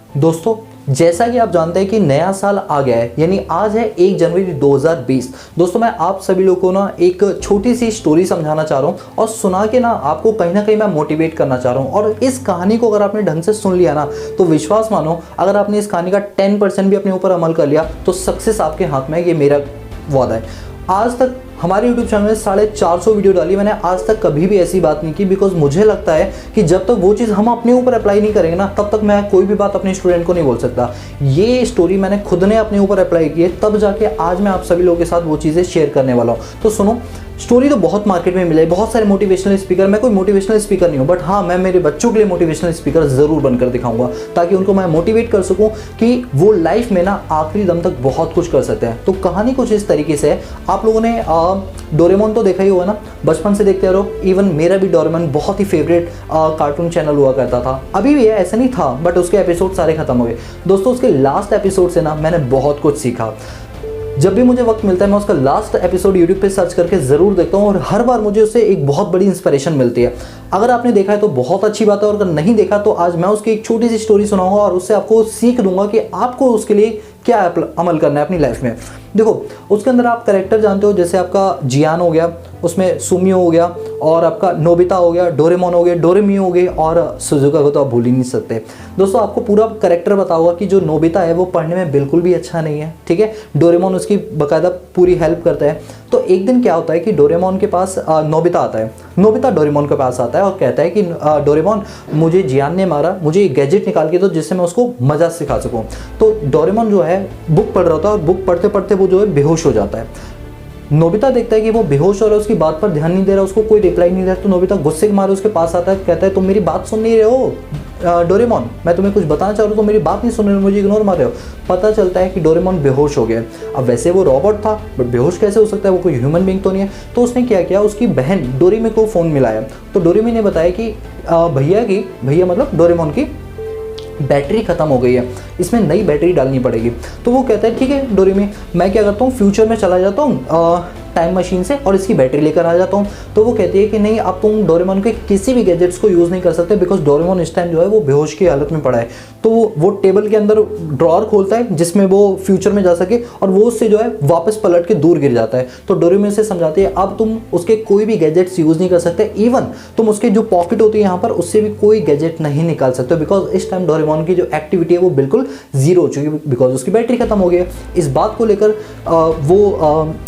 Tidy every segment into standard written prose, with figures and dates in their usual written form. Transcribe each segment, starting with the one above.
दोस्तों, जैसा कि आप जानते हैं कि नया साल आ गया है, यानी आज है 1 जनवरी 2020। दोस्तों, मैं आप सभी लोगों को ना एक छोटी सी स्टोरी समझाना चाह रहा हूँ और सुना के ना आपको कहीं ना कहीं मैं मोटिवेट करना चाह रहा हूँ। और इस कहानी को अगर आपने ढंग से सुन लिया ना, तो विश्वास मानो, अगर आपने इस कहानी का 10% भी अपने ऊपर अमल कर लिया तो सक्सेस आपके हाथ में है, ये मेरा वादा है। आज तक हमारे YouTube चैनल में 450 वीडियो डाली, मैंने आज तक कभी भी ऐसी बात नहीं की, बिकॉज मुझे लगता है कि जब तक वो चीज़ हम अपने ऊपर अप्लाई नहीं करेंगे ना, तब तक मैं कोई भी बात अपने स्टूडेंट को नहीं बोल सकता। ये स्टोरी मैंने खुद ने अपने ऊपर अप्लाई की है, तब जाके आज मैं आप सभी लोगों के साथ वो चीज़ें शेयर करने वाला हूँ। तो सुनो, स्टोरी तो बहुत मार्केट में मिले, बहुत सारे मोटिवेशनल स्पीकर, मैं कोई मोटिवेशनल स्पीकर नहीं हूँ, बट हाँ, मैं मेरे बच्चों के लिए मोटिवेशनल स्पीकर ज़रूर बनकर दिखाऊंगा, ताकि उनको मैं मोटिवेट कर सकूँ कि वो लाइफ में ना आखिरी दम तक बहुत कुछ कर सकते हैं। तो कहानी कुछ इस तरीके से है। आप लोगों ने डोरेमोन तो देखा ही होगा ना, बचपन से देखते रहो। इवन मेरा भी डोरेमोन बहुत ही फेवरेट कार्टून चैनल हुआ करता था, अभी भी है, ऐसा नहीं था, बट उसके एपिसोड सारे खत्म हो गए। दोस्तों, उसके लास्ट एपिसोड से ना मैंने बहुत कुछ सीखा। जब भी मुझे वक्त मिलता है, मैं उसका लास्ट एपिसोड यूट्यूब पे सर्च करके ज़रूर देखता हूँ, और हर बार मुझे उससे एक बहुत बड़ी इंस्पिरेशन मिलती है। अगर आपने देखा है तो बहुत अच्छी बात है, और अगर नहीं देखा तो आज मैं उसकी एक छोटी सी स्टोरी सुनाऊंगा और उससे आपको सीख दूंगा कि आपको उसके लिए क्या अमल करना है अपनी लाइफ में। देखो, उसके अंदर आप कैरेक्टर जानते हो, जैसे आपका जियान हो गया, उसमें सुमियो हो गया, और आपका नोबिता हो गया, डोरेमोन हो गया, डोरेमी हो गई, और सुजुका को तो आप भूल ही नहीं सकते। दोस्तों, आपको पूरा कैरेक्टर बताऊंगा कि जो नोबिता है वो पढ़ने में बिल्कुल भी अच्छा नहीं है, ठीक है। डोरेमोन उसकी बाकायदा पूरी हेल्प करता है। तो एक दिन क्या होता है कि डोरेमोन के पास नोबिता आता है। नोबिता डोरेमोन के पास आता है और कहता है कि डोरेमोन, मुझे जियान ने मारा, मुझे एक गैजेट निकाल के दो जिससे मैं उसको मजा सिखा सकूं। तो डोरेमोन जो है बुक पढ़ रहा होता है, और बुक पढ़ते पढ़ते वो जो है बेहोश हो जाता है। नोबिता देखता है कि वो बेहोश हो रहा है, उसकी बात पर ध्यान नहीं दे रहा, उसको कोई रिप्लाई नहीं दे रहा। तो नोबिता गुस्से के मारे उसके पास आता है, कहता है तुम मेरी बात सुन नहीं रहे हो डोरेमोन, मैं तुम्हें कुछ बताना चाह रहा हूँ, तो मेरी बात नहीं सुन रहे हो, मुझे इग्नोर मार रहे हो। पता चलता है कि डोरेमोन बेहोश हो गया। अब वैसे वो रॉबोट था, बट बेहोश कैसे हो सकता है, वो कोई ह्यूमन बीइंग तो नहीं है। तो उसने क्या किया, उसकी बहन डोरेमी को फ़ोन मिलाया। तो डोरेमी ने बताया कि भैया मतलब डोरेमोन की बैटरी खत्म हो गई है, इसमें नई बैटरी डालनी पड़ेगी। तो वो कहता है ठीक है डोरेमी, मैं क्या करता हूँ, फ्यूचर में चला जाता हूँ टाइम मशीन से और इसकी बैटरी लेकर आ जाता हूँ। तो वो कहती है कि नहीं, अब तुम डोरेमोन के किसी भी गैजेट्स को यूज़ नहीं कर सकते, बिकॉज डोरेमोन इस टाइम जो है वो बेहोश की हालत में पड़ा है। तो वो टेबल के अंदर ड्रॉअर खोलता है जिसमें वो फ्यूचर में जा सके, और वो उससे जो है वापस पलट के दूर गिर जाता है। तो डोरेमोन से समझाती है अब तुम उसके कोई भी गैजेट्स यूज़ नहीं कर सकते, इवन तुम उसके जो पॉकेट होती है यहाँ पर, उससे भी कोई गैजेट नहीं निकाल सकते, बिकॉज इस टाइम डोरेमोन की जो एक्टिविटी है वो बिल्कुल जीरो हो चुकी है, बिकॉज उसकी बैटरी खत्म हो गई है। इस बात को लेकर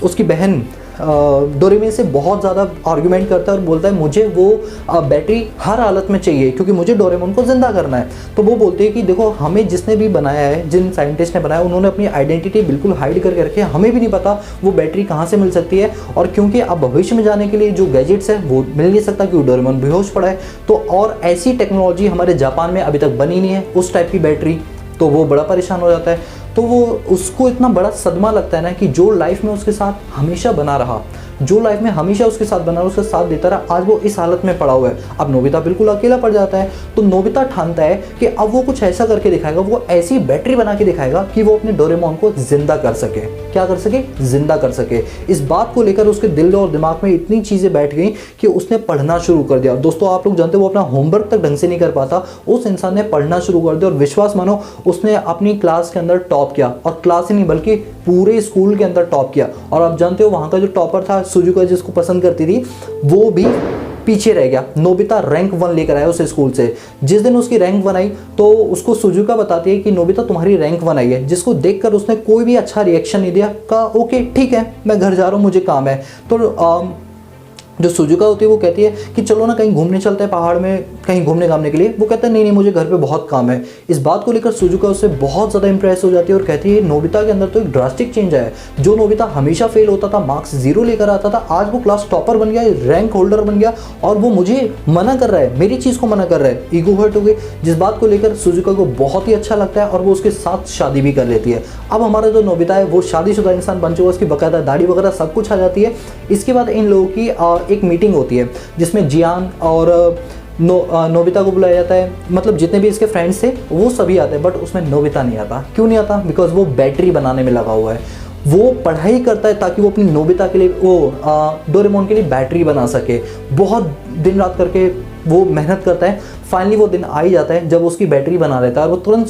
उसकी बहन डोरेमी से बहुत ज़्यादा आर्ग्यूमेंट करता है और बोलता है मुझे वो बैटरी हर हालत में चाहिए, क्योंकि मुझे डोरेमोन को जिंदा करना है। तो वो बोलते हैं कि देखो, हमें जिसने भी बनाया है, जिन साइंटिस्ट ने बनाया, उन्होंने अपनी आइडेंटिटी बिल्कुल हाइड करके रखी है, हमें भी नहीं पता वो बैटरी कहाँ से मिल सकती है। और क्योंकि अब भविष्य में जाने के लिए जो गैजेट्स है वो मिल नहीं सकता, क्योंकि डोरेमोन बेहोश पड़ा है। तो और ऐसी टेक्नोलॉजी हमारे जापान में अभी तक बनी नहीं है उस टाइप की बैटरी। तो वो बड़ा परेशान हो जाता है। तो वो उसको इतना बड़ा सदमा लगता है ना कि जो लाइफ में उसके साथ हमेशा बना रहा, जो लाइफ में हमेशा उसके साथ बना रहा, उसका साथ देता रहा, आज वो इस हालत में पड़ा हुआ है। अब नोबिता बिल्कुल अकेला पड़ जाता है। तो नोबिता ठानता है कि अब वो कुछ ऐसा करके दिखाएगा, वो ऐसी बैटरी बना के दिखाएगा कि वो अपने डोरेमोन को जिंदा कर सके। क्या कर सके? जिंदा कर सके। इस बात को लेकर उसके दिल और दिमाग में इतनी चीज़ें बैठ गई कि उसने पढ़ना शुरू कर दिया। दोस्तों, आप लोग जानते हो वो अपना होमवर्क तक ढंग से नहीं कर पाता, उस इंसान ने पढ़ना शुरू कर दिया, और विश्वास मानो उसने अपनी क्लास के अंदर टॉप किया, और क्लास ही नहीं बल्कि पूरे स्कूल के अंदर टॉप किया। और आप जानते हो वहाँ का जो टॉपर था, सुजुका जिसको पसंद करती थी, वो भी पीछे रह गया। नोबिता रैंक 1 लेकर आया उस स्कूल से। जिस दिन उसकी रैंक 1 आई तो उसको सुजुका बताती है कि नोबिता तुम्हारी रैंक 1 आई है, जिसको देखकर उसने कोई भी अच्छा रिएक्शन नहीं दिया। कहा ओके ठीक है, मैं घर जा रहा हूँ, मुझे काम है। तो जो सुजुका होती है वो कहती है कि चलो ना कहीं घूमने चलते हैं, पहाड़ में कहीं घूमने घामने के लिए। वो कहता है नहीं, मुझे घर पे बहुत काम है। इस बात को लेकर सुजुका उससे बहुत ज़्यादा इंप्रेस हो जाती है और कहती है नोबिता के अंदर तो एक ड्रास्टिक चेंज है। जो नोबिता हमेशा फेल होता था, मार्क्स 0 लेकर आता था, आज वो क्लास टॉपर बन गया, रैंक होल्डर बन गया, और वो मुझे मना कर रहा है, मेरी चीज़ को मना कर रहा है। ईगो हर्ट हो गई, जिस बात को लेकर सुजुका को बहुत ही अच्छा लगता है, और वो उसके साथ शादी भी कर लेती है। अब हमारा जो नोबिता है वो शादीशुदा इंसान बन चुका है, उसकी बाकायदा दाढ़ी वगैरह सब कुछ आ जाती है। इसके बाद इन लोगों की एक मीटिंग होती है जिसमें जियान और नोबिता को बुलाया जाता है। मतलब जितने भी इसके फ्रेंड्स थे वो सभी आते हैं, बट उसमें नोबिता नहीं आता। क्यों नहीं आता? बिकॉज वो बैटरी बनाने में लगा हुआ है। वो पढ़ाई करता है ताकि वो अपनी नोबिता के लिए, वो डोरेमोन के लिए बैटरी बना सके। बहुत दिन रात करके वो मेहनत करता है, फाइनली वो दिन आ ही जाता है जब उसकी बैटरी बना रहता है और वो तुरंत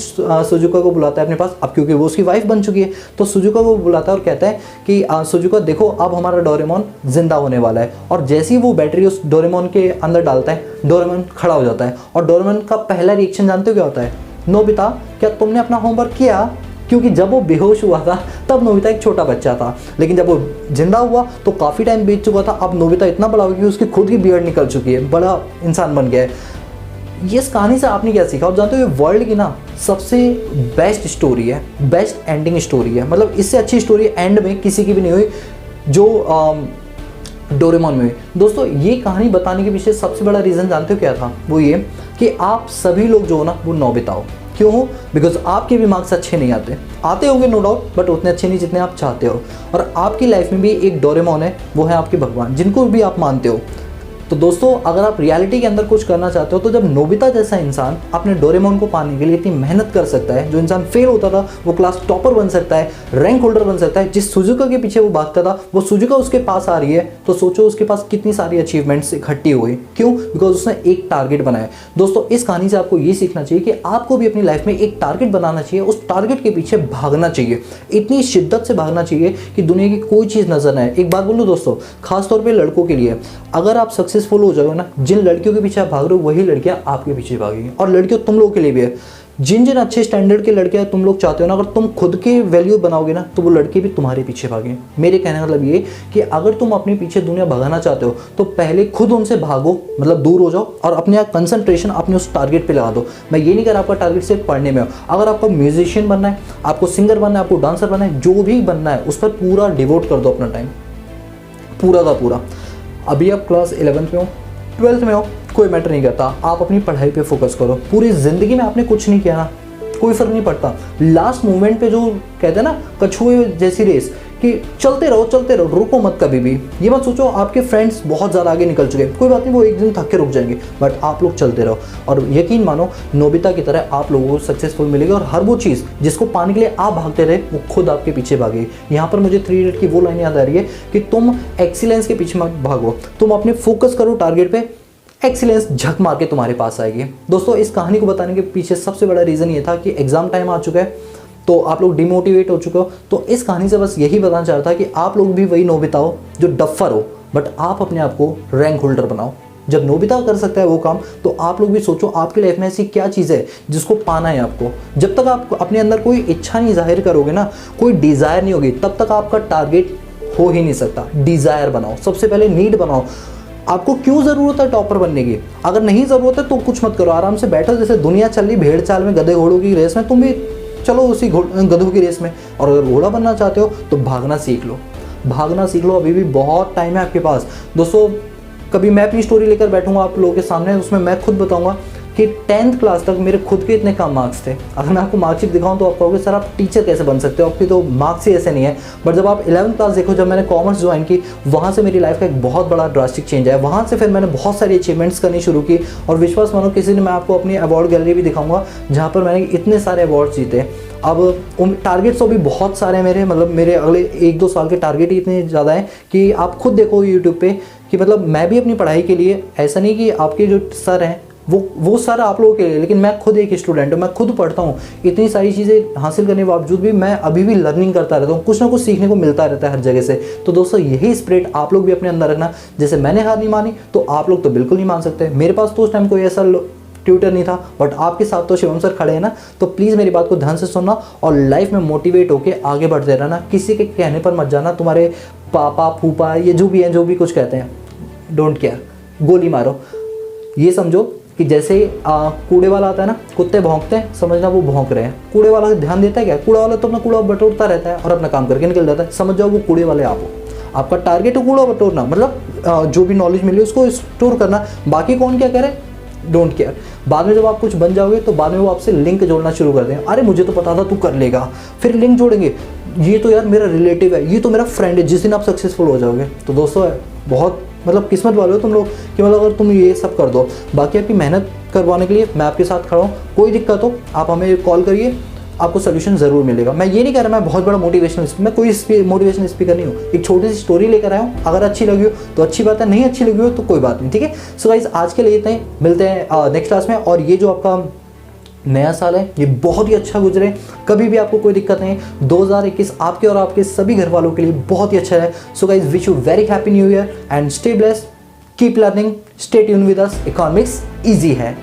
सुजुका को बुलाता है अपने पास। अब क्योंकि वो उसकी वाइफ बन चुकी है तो सुजुका को बुलाता है और कहता है कि सुजुका देखो अब हमारा डोरेमोन जिंदा होने वाला है। और जैसे ही वो बैटरी उस डोरेमोन के अंदर डालता है, डोरेमोन खड़ा हो जाता है और डोरेमोन का पहला रिएक्शन जानते हो क्या होता है? नोबिता क्या तुमने अपना होमवर्क किया? क्योंकि जब वो बेहोश हुआ था तब नोबिता एक छोटा बच्चा था, लेकिन जब वो जिंदा हुआ तो काफ़ी टाइम बीत चुका था। अब नोबिता इतना बड़ा हो गया कि उसकी खुद की बियर्ड निकल चुकी है, बड़ा इंसान बन गया है। ये इस कहानी से आपने क्या सीखा? आप जानते हो ये वर्ल्ड की ना सबसे बेस्ट स्टोरी है, बेस्ट एंडिंग स्टोरी है। मतलब इससे अच्छी स्टोरी एंड में किसी की भी नहीं हुई जो डोरेमोन में हुई। दोस्तों ये कहानी बताने के पीछे सबसे बड़ा रीज़न जानते हो क्या था? वो ये कि आप सभी लोग जो हो ना वो नोबिता हो। क्यों हो? बिकॉज आपके भी मार्क्स अच्छे नहीं आते होंगे नो डाउट, बट उतने अच्छे नहीं जितने आप चाहते हो। और आपकी लाइफ में भी एक डोरेमोन है, वो है आपके भगवान, जिनको भी आप मानते हो। तो दोस्तों अगर आप रियलिटी के अंदर कुछ करना चाहते हो तो जब नोबिता जैसा इंसान अपने डोरेमोन को पाने के लिए इतनी मेहनत कर सकता है, जो इंसान फेल होता था वो क्लास टॉपर बन सकता है, रैंक होल्डर बन सकता है, जिस सुजुका के पीछे वो भागता था वो सुजुका उसके पास आ रही है, तो सोचो उसके पास कितनी सारी अचीवमेंट्स इकट्ठी हुई। क्यों? बिकॉज उसने एक टारगेट बनाया। दोस्तों इस कहानी से आपको ये सीखना चाहिए कि आपको भी अपनी लाइफ में एक टारगेट बनाना चाहिए, उस टारगेट के पीछे भागना चाहिए, इतनी शिद्दत से भागना चाहिए कि दुनिया की कोई चीज़ नजर ना आए। एक बात बोलूँ दोस्तों, खासतौर पर लड़कों के लिए, अगर आप सक्सेसफुल हो जाओगे ना, जिन लड़कियों के पीछे आप भाग रहे हो वही लड़कियां आपके पीछे भागेंगी। और लड़कियों तुम लोगों के लिए भी है, जिन जिन अच्छे स्टैंडर्ड के लड़कियां तुम लोग चाहते हो ना, अगर तुम खुद के वैल्यू बनाओगे ना तो वो लड़के भी तुम्हारे पीछे भागेंगे। मेरे कहने का मतलब ये कि अगर तुम अपने पीछे दुनिया भगाना चाहते हो तो पहले खुद उनसे भागो, मतलब दूर हो जाओ और अपने कंसंट्रेशन अपने उस टारगेट पे लगा दो। मैं ये नहीं कह रहा आपका टारगेट सिर्फ पढ़ने में हो। अगर आपको म्यूजिशियन बनना है, आपको सिंगर बनना है, आपको डांसर बनना है, जो भी बनना है उस पर पूरा डिवोट कर दो अपना टाइम, पूरा का पूरा। अभी आप क्लास 11th में हो, 12th में हो, कोई मैटर नहीं करता, आप अपनी पढ़ाई पे फोकस करो। पूरी ज़िंदगी में आपने कुछ नहीं किया ना, कोई फ़र्क नहीं पड़ता। लास्ट मोमेंट पे जो कहते हैं ना कछुए जैसी रेस, कि चलते रहो, रुको मत कभी भी। ये मत सोचो आपके फ्रेंड्स बहुत ज़्यादा आगे निकल चुके हैं, कोई बात नहीं, वो एक दिन थक के रुक जाएंगे, बट आप लोग चलते रहो। और यकीन मानो नोबिता की तरह आप लोगों को सक्सेसफुल मिलेगी और हर वो चीज़ जिसको पाने के लिए आप भागते रहे वो खुद आपके पीछे भागेगी। यहाँ पर मुझे 3 इडियट की वो लाइन याद आ रही है कि तुम एक्सीलेंस के पीछे मत भागो, तुम अपने फोकस करो टारगेट पे, एक्सीलेंस झक मार के तुम्हारे पास आएगी। दोस्तों इस कहानी को बताने के पीछे सबसे बड़ा रीज़न ये था कि एग्जाम टाइम आ चुका है, तो आप लोग डिमोटिवेट हो चुके हो। तो इस कहानी से बस यही बताना चाह रहा था कि आप लोग भी वही नोबिता हो जो डफर हो, बट आप अपने आप को रैंक होल्डर बनाओ। जब नोबिता कर सकता है वो काम, तो आप लोग भी सोचो आपकी लाइफ में ऐसी क्या चीज़ है जिसको पाना है आपको। जब तक आप अपने अंदर कोई इच्छा नहीं जाहिर करोगे ना, कोई डिज़ायर नहीं होगी, तब तक आपका टारगेट हो ही नहीं सकता। डिज़ायर बनाओ, सबसे पहले नीड बनाओ। आपको क्यों ज़रूरत है टॉपर बनने की? अगर नहीं ज़रूरत है तो कुछ मत करो, आराम से बैठो। जैसे दुनिया चल रही भेड़ चाल में, गधे घोड़ों की रेस में, तुम भी चलो उसी गधों की रेस में। और अगर घोड़ा बनना चाहते हो तो भागना सीख लो, भागना सीख लो, अभी भी बहुत टाइम है आपके पास। दोस्तों कभी मैं अपनी स्टोरी लेकर बैठूंगा आप लोगों के सामने, उसमें मैं खुद बताऊंगा कि 10th क्लास तक मेरे खुद के इतने कम मार्क्स थे। अगर मैं आपको मार्कशीट दिखाऊं तो आप कहोगे सर आप टीचर कैसे बन सकते हो, आपके तो मार्क्स ही ऐसे नहीं है। बट जब आप 11th क्लास देखो, जब मैंने कॉमर्स ज्वाइन की, वहाँ से मेरी लाइफ का एक बहुत बड़ा ड्रास्टिक चेंज आया। वहाँ से फिर मैंने बहुत सारी अचीवमेंट्स करनी शुरू की, और विश्वास मानो किसी दिन मैं आपको अपनी अवार्ड गैलरी भी दिखाऊंगा जहाँ पर मैंने इतने सारे अवार्ड्स जीते। अब टारगेट्स तो भी बहुत सारे हैं मेरे, मतलब मेरे अगले 1-2 साल के टारगेट ही इतने ज़्यादा हैं कि आप खुद देखो यूट्यूब पे कि मतलब मैं भी अपनी पढ़ाई के लिए, ऐसा नहीं कि आपके जो सर हैं वो सर आप लोगों के लिए, लेकिन मैं खुद एक स्टूडेंट हूँ, मैं खुद पढ़ता हूँ। इतनी सारी चीज़ें हासिल करने के बावजूद भी मैं अभी भी लर्निंग करता रहता हूँ, कुछ ना कुछ सीखने को मिलता रहता है हर जगह से। तो दोस्तों यही स्पिरिट आप लोग भी अपने अंदर रखना। जैसे मैंने हार नहीं मानी तो आप लोग तो बिल्कुल नहीं मान सकते। मेरे पास तो उस टाइम कोई ऐसा ट्यूटर नहीं था, बट आपके साथ तो शिवम सर खड़े हैं ना। तो प्लीज़ मेरी बात को ध्यान से सुनना और लाइफ में मोटिवेट होकर आगे बढ़ते रहना। किसी के कहने पर मत जाना, तुम्हारे पापा फूफा ये जो भी हैं, जो भी कुछ कहते हैं, डोंट केयर, गोली मारो। ये समझो कि जैसे कूड़े वाला आता है ना, कुत्ते भौंकते हैं, समझना वो भौंक रहे हैं। कूड़े वाला ध्यान देता है क्या? कूड़ा वाला तो अपना कूड़ा बटोरता रहता है और अपना काम करके निकल जाता है। समझ जाओ वो कूड़े वाले आप हो। आपका टारगेट है कूड़ा बटोरना, मतलब जो भी नॉलेज मिली उसको स्टोर करना। बाकी कौन क्या करे, डोंट केयर। बाद में जब आप कुछ बन जाओगे तो बाद में वो आपसे लिंक जोड़ना शुरू कर दें। अरे मुझे तो पता था तू कर लेगा, फिर लिंक जोड़ेंगे, ये तो यार मेरा रिलेटिव है, ये तो मेरा फ्रेंड है। जिस दिन आप सक्सेसफुल हो जाओगे तो दोस्तों बहुत मतलब किस्मत वाले हो तुम लोग कि मतलब अगर तुम ये सब कर दो। बाकी आपकी मेहनत करवाने के लिए मैं आपके साथ खड़ा हूँ। कोई दिक्कत हो आप हमें कॉल करिए, आपको सोल्यूशन ज़रूर मिलेगा। मैं ये नहीं कह रहा मैं बहुत बड़ा मोटिवेशनल, मैं कोई मोटिवेशनल स्पीकर नहीं हूँ, एक छोटी सी स्टोरी लेकर आया हूँ। अगर अच्छी लगी हो तो अच्छी बात है, नहीं अच्छी लगी हो तो कोई बात नहीं, ठीक है। सो गाइस आज के लिए इतना ही, मिलते हैं नेक्स्ट क्लास में। और ये जो आपका नया साल है ये बहुत ही अच्छा गुजरे, कभी भी आपको कोई दिक्कत नहीं। 2021 आपके और आपके सभी घर वालों के लिए बहुत ही अच्छा है। So guys wish you very happy new year and stay blessed, keep learning, stay tune with us, economics easy है।